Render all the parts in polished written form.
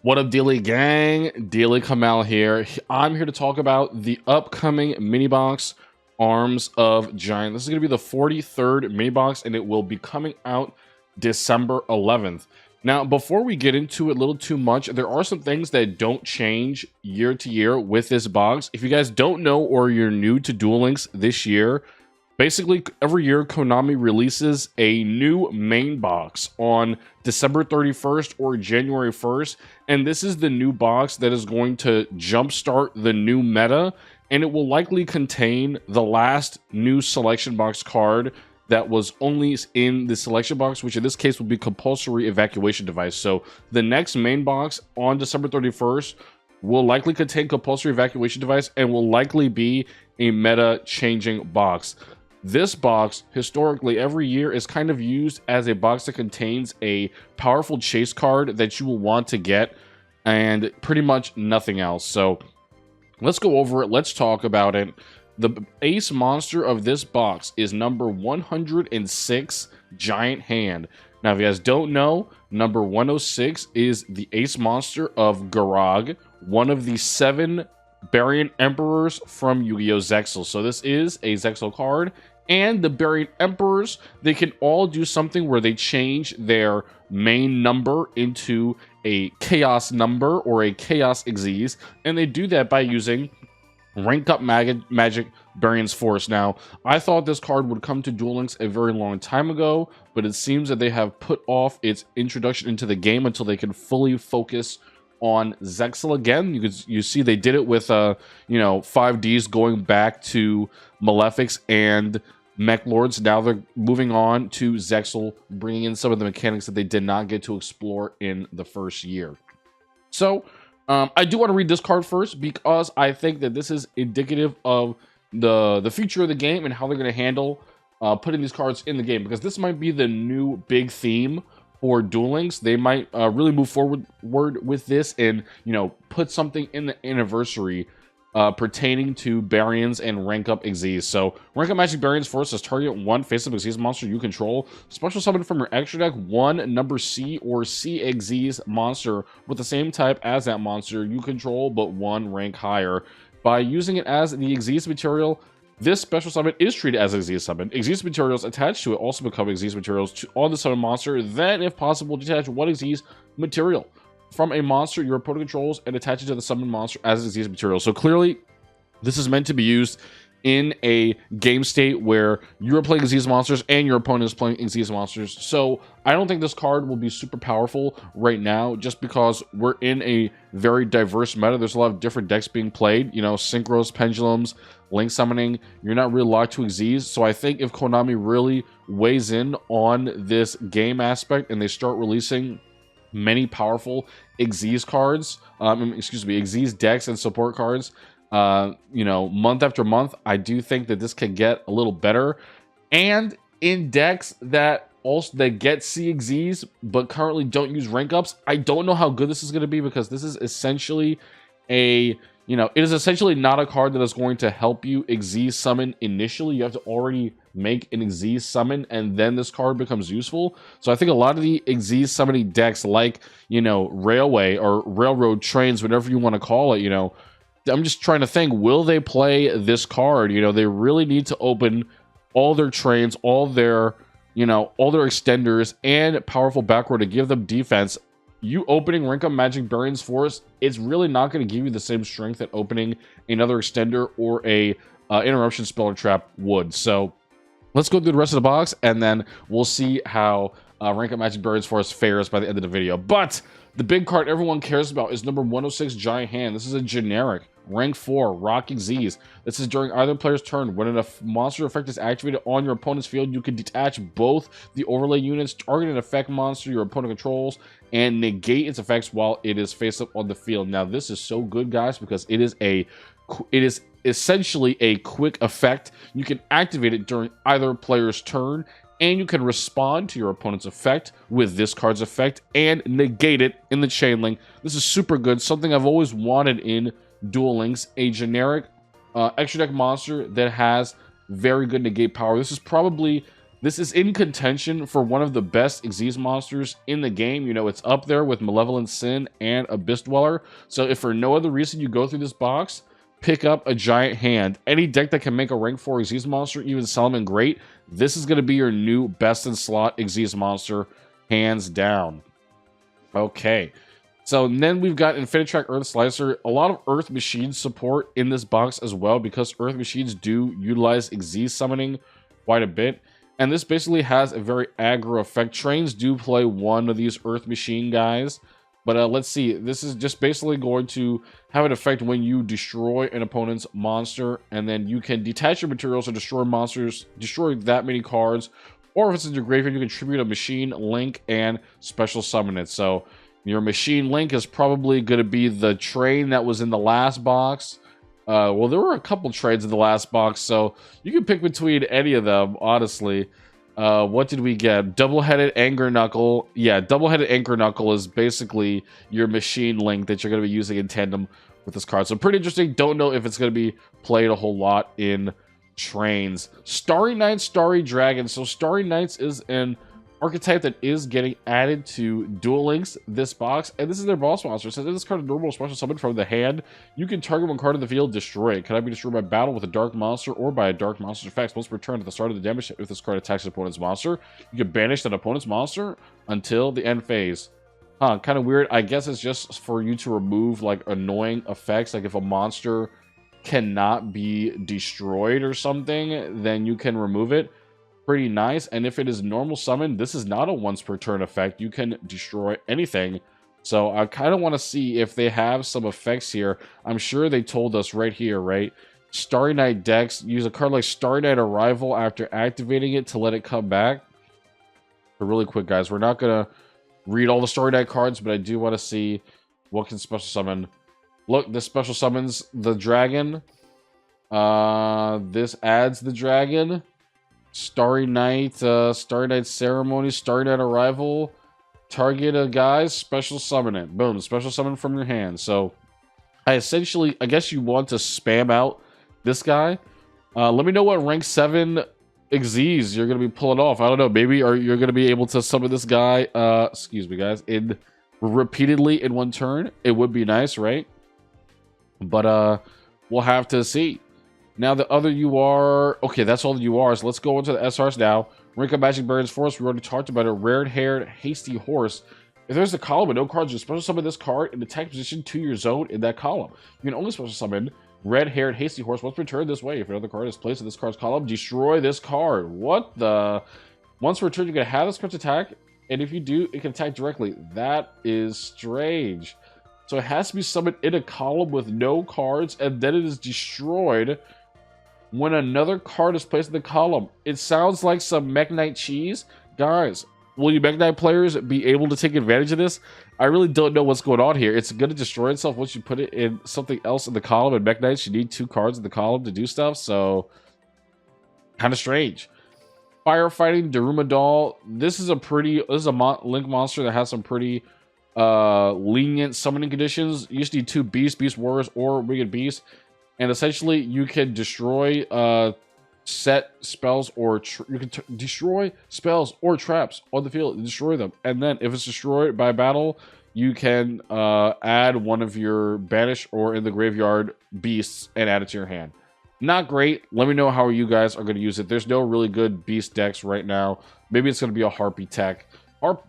What up, Daily Gang? Daily Kamal here. I'm here to talk about the upcoming mini box Arms of Giant. This is going to be the 43rd mini box, and it will be coming out December 11th. Now, before we get into it a little too much, there are some things that don't change year to year with this box. If you guys don't know or you're new to Duel Links this year, basically, every year, Konami releases a new main box on December 31st or January 1st, and this is the new box that is going to jumpstart the new meta, and it will likely contain the last new selection box card that was only in the selection box, which in this case will be compulsory evacuation device. So the next main box on December 31st will likely contain compulsory evacuation device and will likely be a meta-changing box. This box, historically, every year is kind of used as a box that contains a powerful chase card that you will want to get, and pretty much nothing else. So let's go over it. Let's talk about it. The ace monster of this box is number 106, Giant Hand. Now, if you guys don't know, number 106 is the ace monster of Garag, one of the 7 Barian Emperors from Yu-Gi-Oh! Zexal. So this is a Zexal card, and the Barian Emperors, they can all do something where they change their main number into a chaos number or a chaos Xyz, and they do that by using Rank Up Magic Barians Force. Now, I thought this card would come to Duel Links a very long time ago, but it seems that they have put off its introduction into the game until they can fully focus on Zexal again. You see they did it with 5Ds going back to Malefics and Mech Lords. Now they're moving on to Zexal, bringing in some of the mechanics that they did not get to explore in the first year. So I do want to read this card first because I think that this is indicative of the future of the game and how they're going to handle putting these cards in the game, because this might be the new big theme for Duel Links. They might really move forward with this and, put something in the anniversary pertaining to Barians and Rank Up Xyz. So, Rank Up Magic Barians Force says target 1 face-up Xyz monster you control. Special summon from your extra deck 1 number C or C Xyz monster with the same type as that monster you control, but 1 rank higher. By using it as the Xyz material, this special summon is treated as a Xyz summon. Xyz materials attached to it also become Xyz materials on the summon monster. Then, if possible, detach 1 Xyz material from a monster your opponent controls and attach it to the summon monster as a Xyz material. So clearly, this is meant to be used in a game state where you're playing Xyz monsters and your opponent is playing Xyz monsters. So I don't think this card will be super powerful right now, just because we're in a very diverse meta. There's a lot of different decks being played, synchros, pendulums, link summoning. You're not really locked to Xyz. So I think if Konami really weighs in on this game aspect and they start releasing many powerful Xyz cards, Xyz decks and support cards, month after month, I do think that this can get a little better. And in decks that get CXZs but currently don't use rank ups, I don't know how good this is going to be, because this is essentially it is essentially not a card that is going to help you Xyz summon initially. You have to already make an Xyz summon, and then this card becomes useful. So I think a lot of the Xyz summoning decks, like, Railway or Railroad Trains, whatever you want to call it, I'm just trying to think, will they play this card? They really need to open all their trains, all their extenders and powerful backward to give them defense. You opening Rank Up Magic Barians Force, it's really not going to give you the same strength that opening another extender or a interruption spell or trap would. So let's go through the rest of the box, and then we'll see how Rank Up Magic Barians Force fares by the end of the video. But the big card everyone cares about is number 106, Giant Hand. This is a generic rank 4 Rock Xyz. This is during either player's turn. When a monster effect is activated on your opponent's field, you can detach both the overlay units, target an effect monster your opponent controls, and negate its effects while it is face up on the field. Now, this is so good, guys, because it is essentially a quick effect. You can activate it during either player's turn, and you can respond to your opponent's effect with this card's effect and negate it in the chain link. This is super good, something I've always wanted in Duel Links, a generic extra deck monster that has very good negate power. This is probably This is in contention for one of the best Xyz monsters in the game. You know, it's up there with Malevolent Sin and Abyss Dweller. So if for no other reason you go through this box, pick up a Giant Hand. Any deck that can make a rank 4 Xyz monster, even Solomon Great, this is going to be your new best in slot Xyz monster, hands down. Okay. So then we've got Infinitrack Earth Slicer. A lot of Earth Machine support in this box as well, because Earth Machines do utilize Xyz summoning quite a bit. And this basically has a very aggro effect. Trains do play one of these Earth Machine guys. But let's see. This is just basically going to have an effect when you destroy an opponent's monster. And then you can detach your materials or destroy monsters. Destroy that many cards. Or if it's in your graveyard, you can tribute a Machine Link and special summon it. So your Machine Link is probably going to be the train that was in the last box. Well, there were a couple trades in the last box, so you can pick between any of them, honestly. What did we get? Double-headed Anger Knuckle. Yeah, double-headed Anger Knuckle is basically your Machine Link that you're going to be using in tandem with this card. So pretty interesting. Don't know if it's going to be played a whole lot in trains. Starry Knights, Starry Dragon. So Starry Knights is an archetype that is getting added to Duel Links this box, and this is their boss monster. So this card is normal special summon from the hand. You can target one card in the field, destroy it. Cannot be destroyed by battle with a dark monster or by a dark monster's effects. Once returned at the start of the damage if this card attacks an opponent's monster. You can banish that opponent's monster until the end phase. Huh, kind of weird. I guess it's just for you to remove like annoying effects. Like if a monster cannot be destroyed or something, then you can remove it. Pretty nice. And if it is normal summon, this is not a once per turn effect. You can destroy anything. So I kind of want to see if they have some effects here. I'm sure they told us right here, right? Starry Night decks use a card like Starry Night Arrival after activating it to let it come back. But really quick, guys, we're not gonna read all the Starry Night cards, but I do want to see what can special summon. Look, this special summons the dragon. This adds the dragon. Starry Night Ceremony, Starry Night Arrival, target a guy, special summon it. Boom, special summon from your hand. So, I guess you want to spam out this guy. Let me know what rank 7 Xyz you're going to be pulling off. I don't know, maybe you're going to be able to summon this guy, excuse me guys, repeatedly in one turn. It would be nice, right? But, we'll have to see. Now the other UR, okay, that's all the URs. Let's go into the SRs now. Rank of Magic Barians Forest, we already talked about it. Red-haired, hasty horse. If there's a column with no cards, you special summon this card in the attack position to your zone in that column. You can only special summon red-haired, hasty horse once returned this way. If another card is placed in this card's column, destroy this card. What the? Once returned, you can have this card's attack, and if you do, it can attack directly. That is strange. So it has to be summoned in a column with no cards, and then it is destroyed when another card is placed in the column. It sounds like some Mech Knight cheese. Guys, will you Mech Knight players be able to take advantage of this? I really don't know what's going on here. It's going to destroy itself once you put it in something else in the column. And Mech Knights, you need 2 cards in the column to do stuff. So, kind of strange. Firefighting Daruma Doll. This is a Link monster that has some pretty lenient summoning conditions. You just need 2 Beast Warriors, or Winged Beast. And essentially, you can destroy set spells or you can destroy spells or traps on the field and destroy them. And then, if it's destroyed by battle, you can add one of your banished or in the graveyard beasts and add it to your hand. Not great. Let me know how you guys are going to use it. There's no really good beast decks right now. Maybe it's going to be a Harpy tech.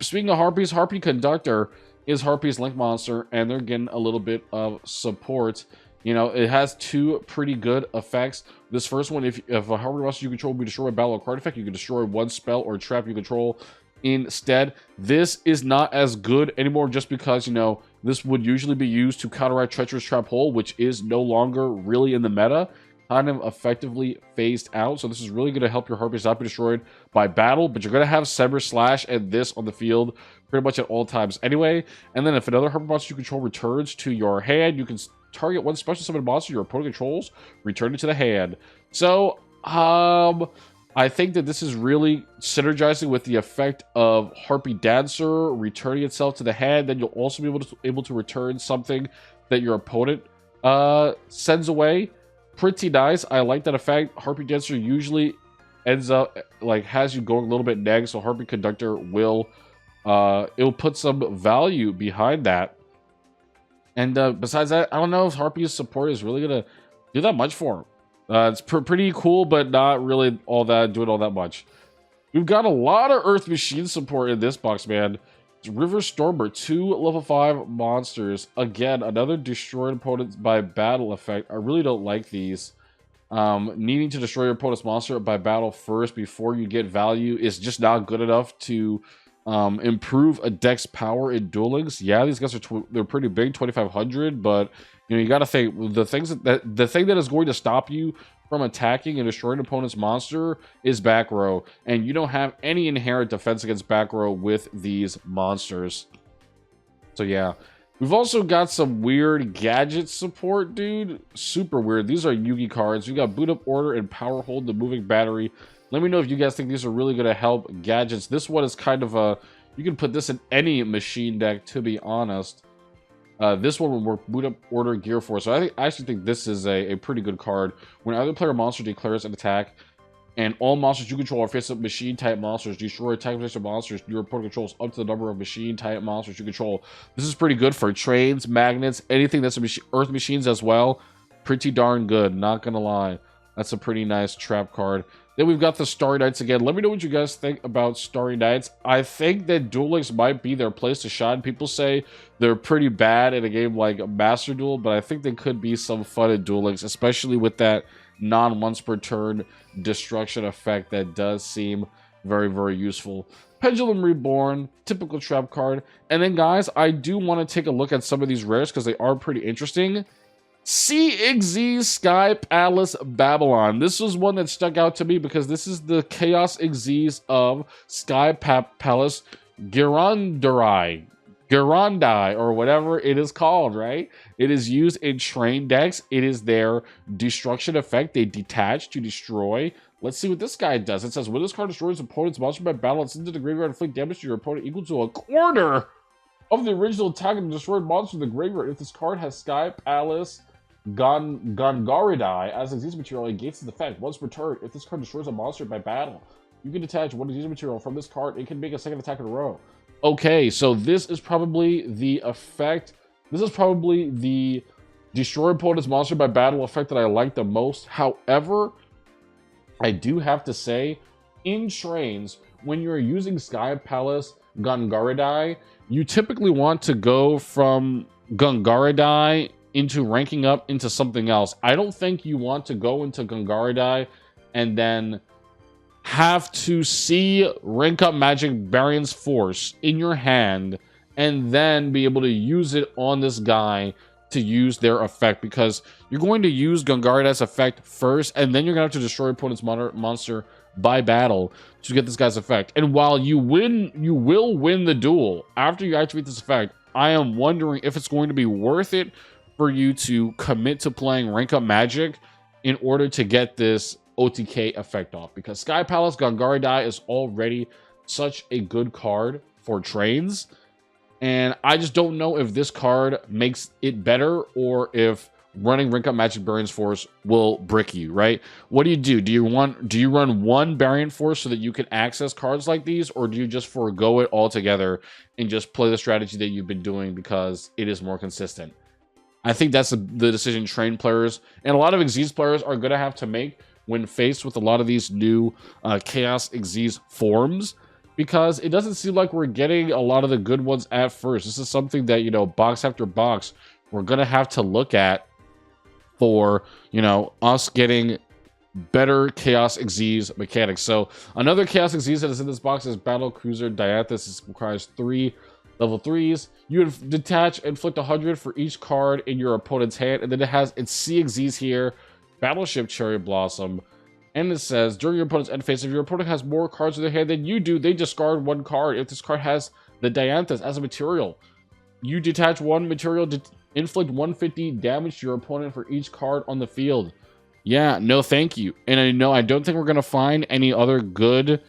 Speaking of Harpies, Harpy Conductor is Harpy's Link monster, and they're getting a little bit of support. You know, it has 2 pretty good effects. This first one, if a Harpy monster you control be destroyed by a battle or card effect, you can destroy 1 spell or trap you control instead. This is not as good anymore just because, you know, this would usually be used to counteract Treacherous Trap Hole, which is no longer really in the meta. Kind of effectively phased out. So this is really going to help your Harpies not be destroyed by battle, but you're going to have Sever Slash and this on the field pretty much at all times anyway. And then if another Harpy monster you control returns to your hand, you can target 1 special summon monster your opponent controls, return it to the hand. So, I think that this is really synergizing with the effect of Harpy Dancer returning itself to the hand. Then you'll also be able to return something that your opponent sends away. Pretty nice. I like that effect. Harpy Dancer usually ends up like has you going a little bit neg, so Heartbeat Conductor will it'll put some value behind that. And besides that, I don't know if Heartbeat's support is really gonna do that much for him. It's pretty cool, but not really doing all that much. We've got a lot of Earth Machine support in this box, man. It's River Stormer, 2 level 5 monsters. Again, another destroyed opponents by battle effect. I really don't like these. Needing to destroy your opponent's monster by battle first before you get value is just not good enough to improve a deck's power in Duel Links. Yeah, these guys they're pretty big, 2,500, but you know, you got to think the thing that is going to stop you from attacking and destroying an opponent's monster is back row, and you don't have any inherent defense against back row with these monsters. So yeah, we've also got some weird gadget support, dude. Super weird. These are Yugi cards. You got Boot Up Order and Power Hold the Moving Battery. Let me know if you guys think these are really going to help gadgets. This one is kind of a, you can put this in any machine deck, to be honest. This one will work Boot Up Order Gear Force. So I actually think this is a pretty good card. When either player monster declares an attack, and all monsters you control are face-up machine-type monsters, destroy attack-based monsters your opponent controls up to the number of machine-type monsters you control. This is pretty good for trains, magnets, anything that's Earth Machines as well. Pretty darn good, not gonna lie. That's a pretty nice trap card. Then we've got the Starry Nights again. Let me know what you guys think about Starry Nights. I think that Duel Links might be their place to shine. People say they're pretty bad in a game like Master Duel, but I think they could be some fun in Duel Links, especially with that non-once per turn destruction effect that does seem very, very useful. Pendulum Reborn, typical trap card. And then, guys, I do want to take a look at some of these rares because they are pretty interesting. CXZ Sky Palace Babylon. This was one that stuck out to me because this is the Chaos Xyz of Sky Palace Girandai, or whatever it is called, right? It is used in train decks. It is their destruction effect. They detach to destroy. Let's see what this guy does. It says, when this card destroys opponent's monster by battle, it's into the graveyard and inflict damage to your opponent equal to a quarter of the original attack of the destroyed monster in the graveyard. If this card has Sky Palace Gangaridai as Xyz material, it gains its effect once per turn. If this card destroys a monster by battle, you can detach one Xyz material from this card. It can make a second attack in a row. Okay, so this is probably the effect. This is probably the destroy opponent's monster by battle effect that I like the most. However, I do have to say, in trains, when you're using Sky Palace Gangaridai, you typically want to go from Gangaridai into ranking up into something else. I don't think you want to go into Gangaridai and then have to see rank up Magic Barians Force in your hand and then be able to use it on this guy to use their effect, because you're going to use Gangaridai's effect first and then you're going to have to destroy opponent's monster by battle to get this guy's effect. And while you will win the duel after you activate this effect, I am wondering if it's going to be worth it for you to commit to playing rank up Magic in order to get this OTK effect off, because Sky Palace Gangaridai is already such a good card for trains, and I just don't know if this card makes it better or if running rank up Magic Barians Force will brick you, right? What do? Do you run one Barian Force so that you can access cards like these, or do you just forego it altogether and just play the strategy that you've been doing because it is more consistent? I think that's the decision train players and a lot of Xyz players are going to have to make when faced with a lot of these new Chaos Xyz forms, because it doesn't seem like we're getting a lot of the good ones at first. This is something that, you know, box after box, we're going to have to look at for, you know, us getting better Chaos Xyz mechanics. So another Chaos Xyz that is in this box is Battle Cruiser Dianthus. This requires 3 level 3s. You would detach and inflict 100 for each card in your opponent's hand, and then it has its CXZs here, Battleship Cherry Blossom, and it says, during your opponent's end phase, if your opponent has more cards in their hand than you do, they discard 1 card. If this card has the Dianthus as a material, you detach 1 material, inflict 150 damage to your opponent for each card on the field. Yeah, no thank you. And I don't think we're going to find any other good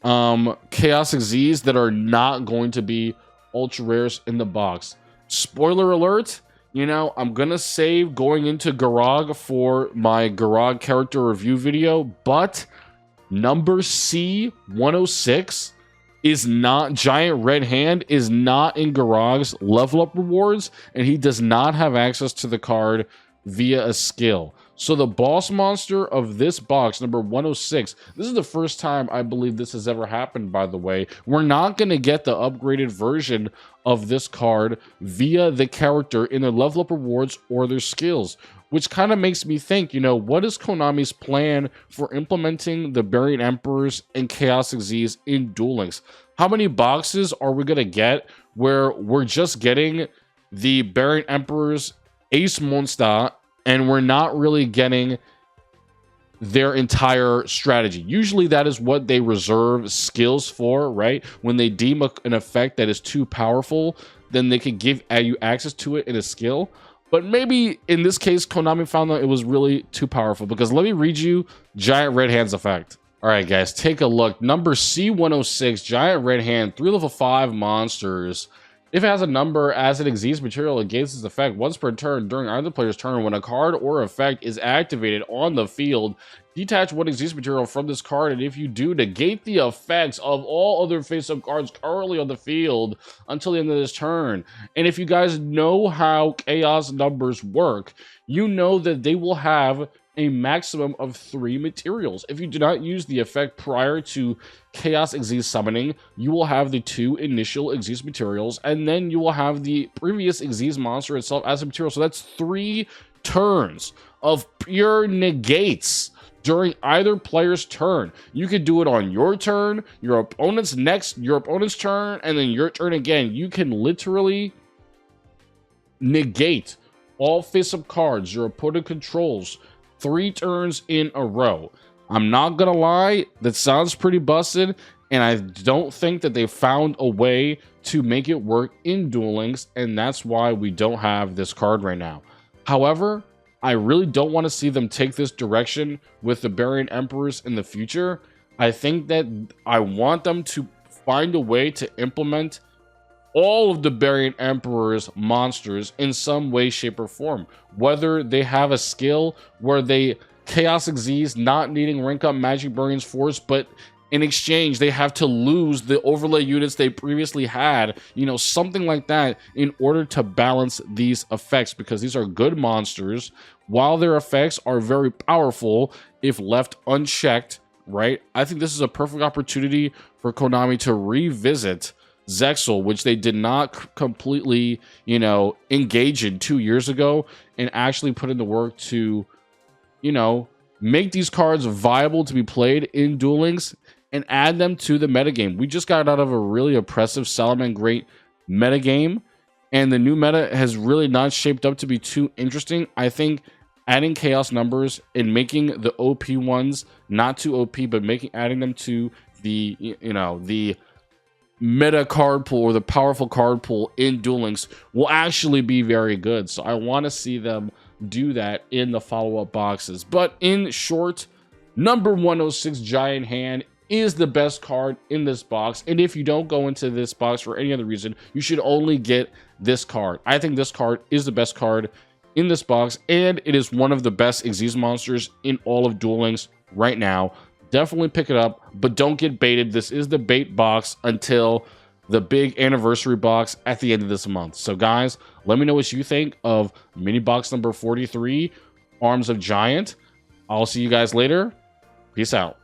Chaos Xyz that are not going to be ultra rares in the box. Spoiler alert, you know, I'm gonna save going into Garag for my Garag character review video, but Number C106 is not, Giant Red Hand is not in Garag's level up rewards, and he does not have access to the card via a skill. So the boss monster of this box, number 106, this is the first time I believe this has ever happened, by the way. We're not going to get the upgraded version of this card via the character in their level up rewards or their skills, which kind of makes me think, you know, what is Konami's plan for implementing the Barian Emperors and Chaos Xyz in Duel Links? How many boxes are we going to get where we're just getting the Barian Emperors Ace Monster and we're not really getting their entire strategy? Usually that is what they reserve skills for, right? When they deem an effect that is too powerful, then they can give you access to it in a skill. But maybe in this case, Konami found that it was really too powerful, because let me read you Giant Red Hand's effect. All right, guys, take a look. Number C106, Giant Red Hand, 3 level 5 monsters. If it has a number as an Xyz material against its effect once per turn during either player's turn, when a card or effect is activated on the field, detach one Xyz material from this card, and if you do, negate the effects of all other face-up cards currently on the field until the end of this turn. And if you guys know how Chaos numbers work, you know that they will have a maximum of 3 materials. If you do not use the effect prior to Chaos Xyz summoning, you will have the 2 initial Xyz materials, and then you will have the previous Xyz monster itself as a material. So that's 3 turns of pure negates during either player's turn. You could do it on your turn, your opponent's turn, and then your turn again. You can literally negate all face-up cards your opponent controls 3 turns in a row. I'm not gonna lie, that sounds pretty busted, and I don't think that they found a way to make it work in Duel Links, and that's why we don't have this card right now. However, I really don't want to see them take this direction with the Barian Emperors in the future. I think that I want them to find a way to implement all of the Barian Emperor's monsters in some way, shape, or form. Whether they have a skill where they Chaos Xyz not needing rank up Magic Barian's Force, but in exchange they have to lose the overlay units they previously had, you know, something like that, in order to balance these effects, because these are good monsters. While their effects are very powerful if left unchecked, right? I think this is a perfect opportunity for Konami to revisit Zexal, which they did not completely, you know, engage in 2 years ago, and actually put in the work to, you know, make these cards viable to be played in Duel Links and add them to the metagame. We just got out of a really oppressive Salaman Great metagame, and the new meta has really not shaped up to be too interesting. I think adding Chaos numbers and making the OP ones not too OP, but adding them to the, you know, the meta card pool or the powerful card pool in Duel Links will actually be very good. So I want to see them do that in the follow-up boxes. But in short, number 106 Giant Hand is the best card in this box, and if you don't go into this box for any other reason, you should only get this card. I think this card is the best card in this box, and it is one of the best Xyz monsters in all of Duel Links right now. Definitely pick it up, but don't get baited. This is the bait box until the big anniversary box at the end of this month. So guys, let me know what you think of mini box number 43, Arms of Giant. I'll see you guys later. Peace out.